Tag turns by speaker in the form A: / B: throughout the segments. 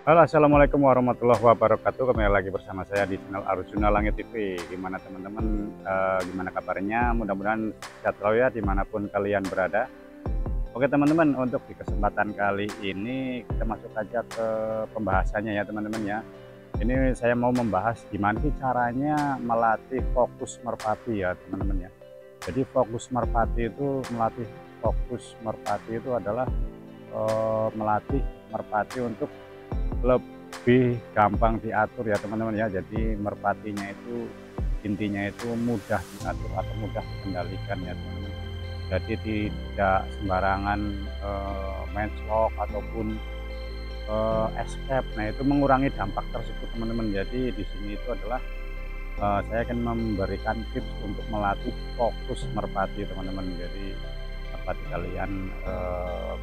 A: Halo, assalamualaikum warahmatullahi wabarakatuh. Kembali lagi bersama saya di channel Arjuna Langit TV. Gimana teman-teman? Gimana kabarnya? Mudah-mudahan sehat selalu ya dimanapun kalian berada. Oke teman-teman, untuk di kesempatan kali ini kita masuk aja ke pembahasannya ya teman-teman ya. Ini saya mau membahas gimana sih caranya melatih fokus merpati ya teman-teman ya. Jadi melatih fokus merpati itu adalah melatih merpati untuk lebih gampang diatur ya teman-teman ya. Jadi merpatinya itu intinya itu mudah diatur atau mudah dikendalikan ya teman-teman. Jadi tidak sembarangan main slok ataupun escape. Nah itu mengurangi dampak tersebut teman-teman. Jadi di sini itu adalah saya akan memberikan tips untuk melatih fokus merpati teman-teman. Jadi merpati kalian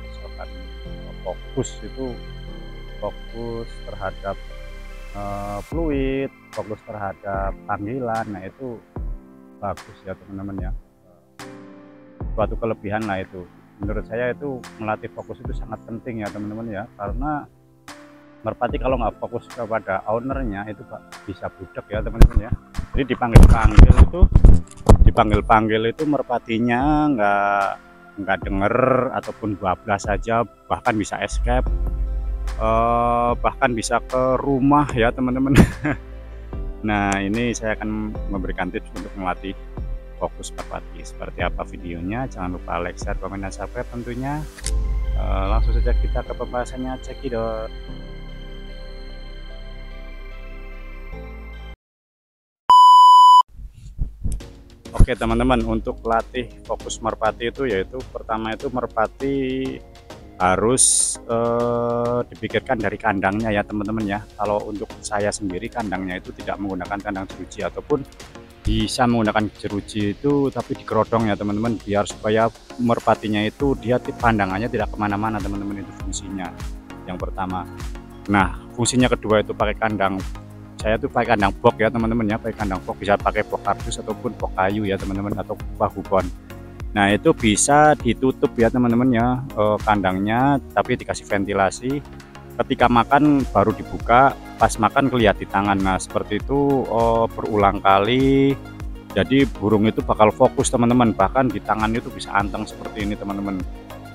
A: misalkan fokus terhadap fluid, fokus terhadap panggilan. Nah itu bagus ya teman-teman ya, suatu kelebihan lah itu. Menurut saya itu melatih fokus itu sangat penting ya teman-teman ya, karena merpati kalau nggak fokus kepada ownernya itu bisa budak ya teman-teman ya. Jadi dipanggil-panggil itu merpatinya nggak denger ataupun bablas saja, bahkan bisa escape, bahkan bisa ke rumah ya teman-teman. Nah ini saya akan memberikan tips untuk melatih fokus merpati. Seperti apa videonya, jangan lupa like, share, komen, dan subscribe tentunya. Langsung saja kita ke pembahasannya, cekidot. Oke teman-teman, untuk latih fokus merpati itu yaitu pertama itu merpati harus dipikirkan dari kandangnya ya teman-teman ya. Kalau untuk saya sendiri kandangnya itu tidak menggunakan kandang jeruji, ataupun bisa menggunakan jeruji itu tapi dikerodong ya teman-teman, biar supaya merpatinya itu dia pandangannya tidak kemana-mana teman-teman. Itu fungsinya yang pertama. Nah fungsinya kedua itu pakai kandang. Saya tuh pakai kandang box ya teman-teman ya, pakai kandang box, bisa pakai box kardus ataupun box kayu ya teman-teman, atau pagupon. Nah itu bisa ditutup ya teman-teman ya, kandangnya, tapi dikasih ventilasi. Ketika makan baru dibuka, pas makan kelihatan di tangan. Nah seperti itu berulang kali. Jadi burung itu bakal fokus teman-teman, bahkan di tangan itu bisa anteng seperti ini teman-teman.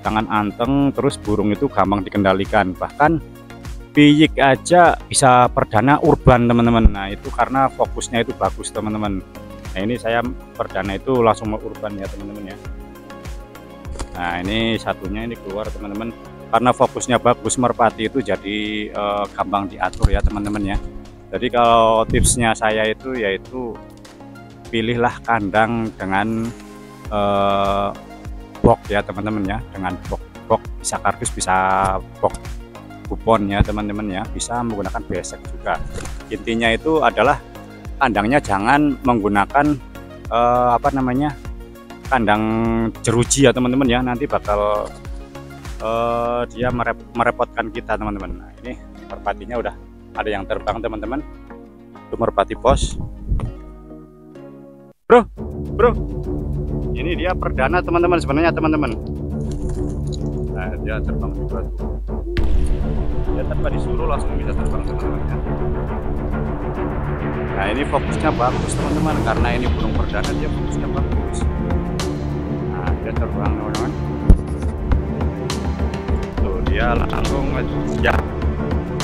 A: Tangan anteng, terus burung itu gampang dikendalikan, bahkan piyik aja bisa perdana urban teman-teman. Nah itu karena fokusnya itu bagus teman-teman. Nah ini saya perdana itu langsung mau urban ya teman-teman ya. Nah ini satunya ini keluar teman-teman, karena fokusnya bagus merpati itu jadi gampang diatur ya teman-teman ya. Jadi kalau tipsnya saya itu yaitu pilihlah kandang dengan box ya teman-teman ya, dengan box bisa kardus, bisa box kupon ya teman-teman ya, bisa menggunakan besek juga. Intinya itu adalah kandangnya jangan menggunakan kandang jeruji ya teman-teman ya, nanti bakal dia merepotkan kita teman-teman. Nah ini merpatinya udah ada yang terbang teman-teman, itu merpati pos. Bro ini dia perdana teman-teman sebenarnya teman-teman. Nah dia terbang juga tuh, dia tanpa disuruh langsung bisa terbang teman-teman ya. Nah ini fokusnya bagus teman-teman, karena ini burung perdana dia fokusnya bagus. Nah dia terbang teman-teman, tuh dia langsung ya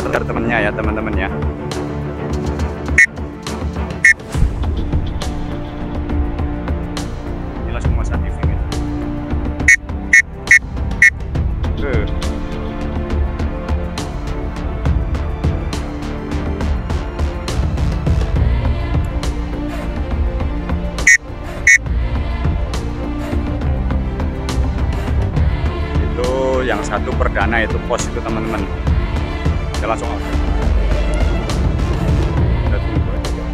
A: kejar temennya ya teman-teman ya. Ini langsung masa TV gitu. Yang satu perdana itu pos itu teman-teman, kita langsung kita tunggu aja.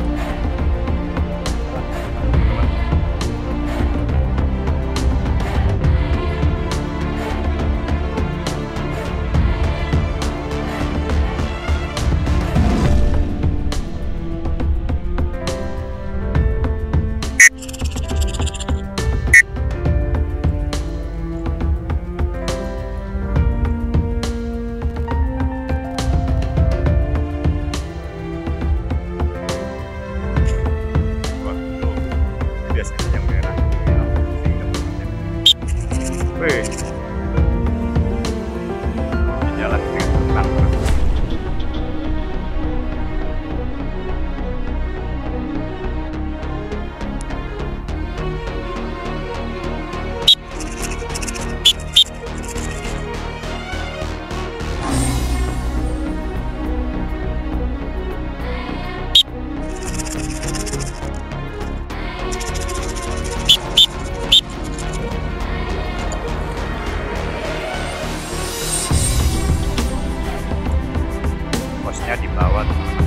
A: fokusnya di bawah teman-teman.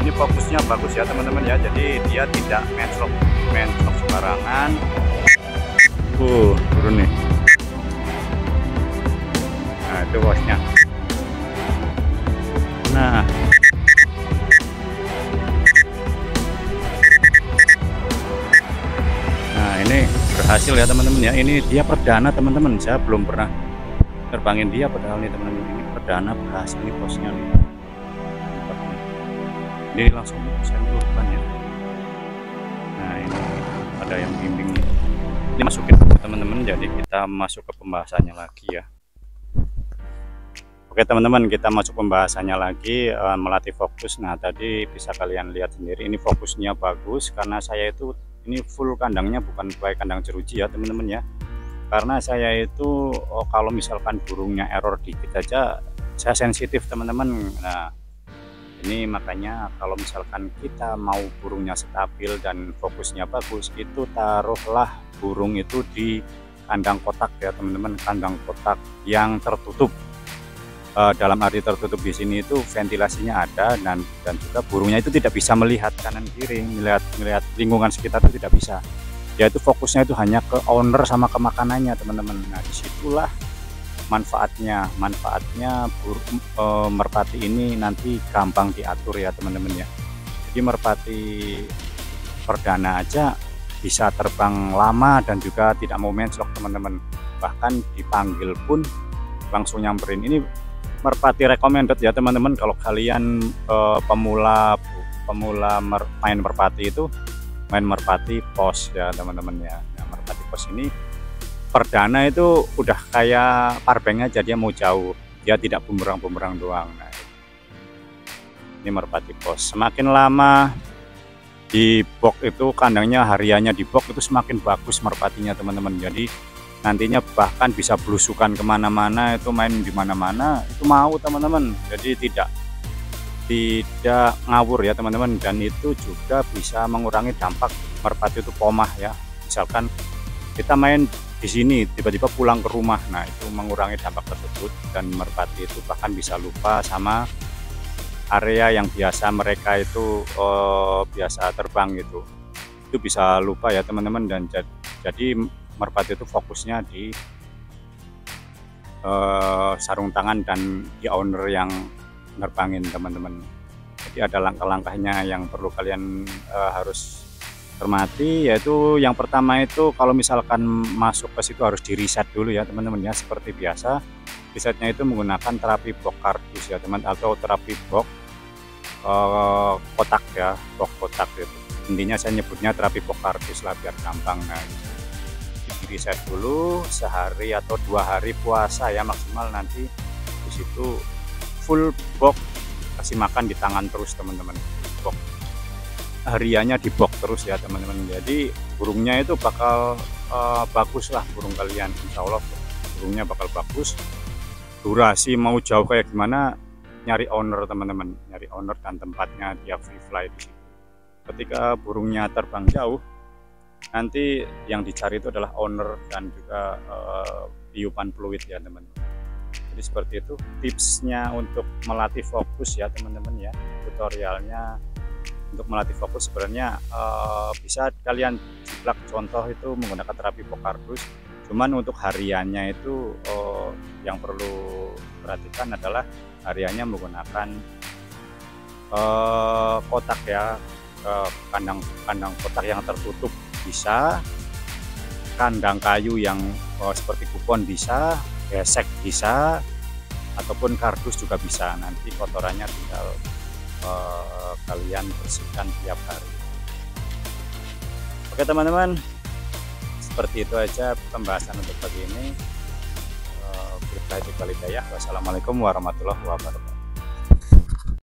A: Ini fokusnya bagus ya teman-teman ya, jadi dia tidak menclok sembarangan. Turun nih. Nah itu bosnya. Nah ini berhasil ya teman-teman ya. Ini dia perdana teman-teman, saya belum pernah terbangin dia padahal nih teman-teman. Ini perdana berhasil nih bosnya nih. Ini langsung saya turunkan ya. Nah ini ada yang bimbing nih. Ini masukin teman-teman, jadi kita masuk ke pembahasannya lagi ya. Oke teman-teman, kita masuk pembahasannya lagi, melatih fokus. Nah tadi bisa kalian lihat sendiri, ini fokusnya bagus karena saya itu ini full kandangnya, bukan kayak kandang jeruji ya teman-teman ya. Karena saya itu kalau misalkan burungnya error dikit aja saya sensitif teman-teman. Nah ini makanya kalau misalkan kita mau burungnya stabil dan fokusnya bagus, itu taruhlah burung itu di kandang kotak ya teman-teman, kandang kotak yang tertutup. Dalam arti tertutup di sini itu ventilasinya ada, dan juga burungnya itu tidak bisa melihat kanan kiri, melihat lingkungan sekitar itu tidak bisa. Dia itu fokusnya itu hanya ke owner sama ke makanannya teman-teman. Nah disitulah manfaatnya merpati ini nanti gampang diatur ya teman-teman ya. Jadi merpati perdana aja bisa terbang lama dan juga tidak mau menclok teman-teman, bahkan dipanggil pun langsung nyamperin. Ini merpati recommended ya teman-teman. Kalau kalian pemula main merpati itu main merpati pos ya teman-teman ya. Nah, merpati pos ini perdana itu udah kayak parbeng aja, dia mau jauh, dia tidak bumerang doang. Nah, ini merpati pos. Semakin lama di box itu kandangnya, hariannya di box itu semakin bagus merpatinya teman-teman. Jadi nantinya bahkan bisa belusukan kemana-mana, itu main di mana-mana itu mau teman-teman. Jadi tidak ngawur ya teman-teman, dan itu juga bisa mengurangi dampak merpati itu pomah ya. Misalkan kita main di sini tiba-tiba pulang ke rumah, nah itu mengurangi dampak tersebut, dan merpati itu bahkan bisa lupa sama area yang biasa mereka itu biasa terbang gitu. Itu bisa lupa ya teman-teman, dan jadi merpati itu fokusnya di sarung tangan dan di owner yang nerbangin teman-teman. Jadi ada langkah-langkahnya yang perlu kalian harus cermati, yaitu yang pertama itu kalau misalkan masuk ke situ harus di reset dulu ya teman-teman ya. Seperti biasa resetnya itu menggunakan terapi box kardus ya teman, atau terapi box kotak ya, box kotak gitu. Intinya saya nyebutnya terapi box kardus lah biar gampang. Nah di reset dulu sehari atau 2 hari puasa ya maksimal, nanti di situ full box, kasih makan di tangan terus teman-teman. Box hariannya di box terus ya teman-teman. Jadi burungnya itu bakal bagus lah burung kalian, insya Allah burungnya bakal bagus. Durasi mau jauh kayak gimana, nyari owner teman-teman, nyari owner dan tempatnya dia free fly di situ. Ketika burungnya terbang jauh, nanti yang dicari itu adalah owner dan juga tiupan fluid ya teman-teman. Jadi seperti itu tipsnya untuk melatih fokus ya teman-teman ya. Tutorialnya untuk melatih fokus sebenarnya bisa kalian jiplak, contoh itu menggunakan terapi box kardus. Cuman untuk hariannya itu yang perlu perhatikan adalah hariannya menggunakan kotak ya, kandang kotak yang tertutup bisa, kandang kayu yang seperti kupon bisa, gesek bisa, ataupun kardus juga bisa. Nanti kotorannya tinggal kalian bersihkan tiap hari. Oke teman-teman, seperti itu aja pembahasan untuk pagi ini. Wassalamualaikum warahmatullahi wabarakatuh.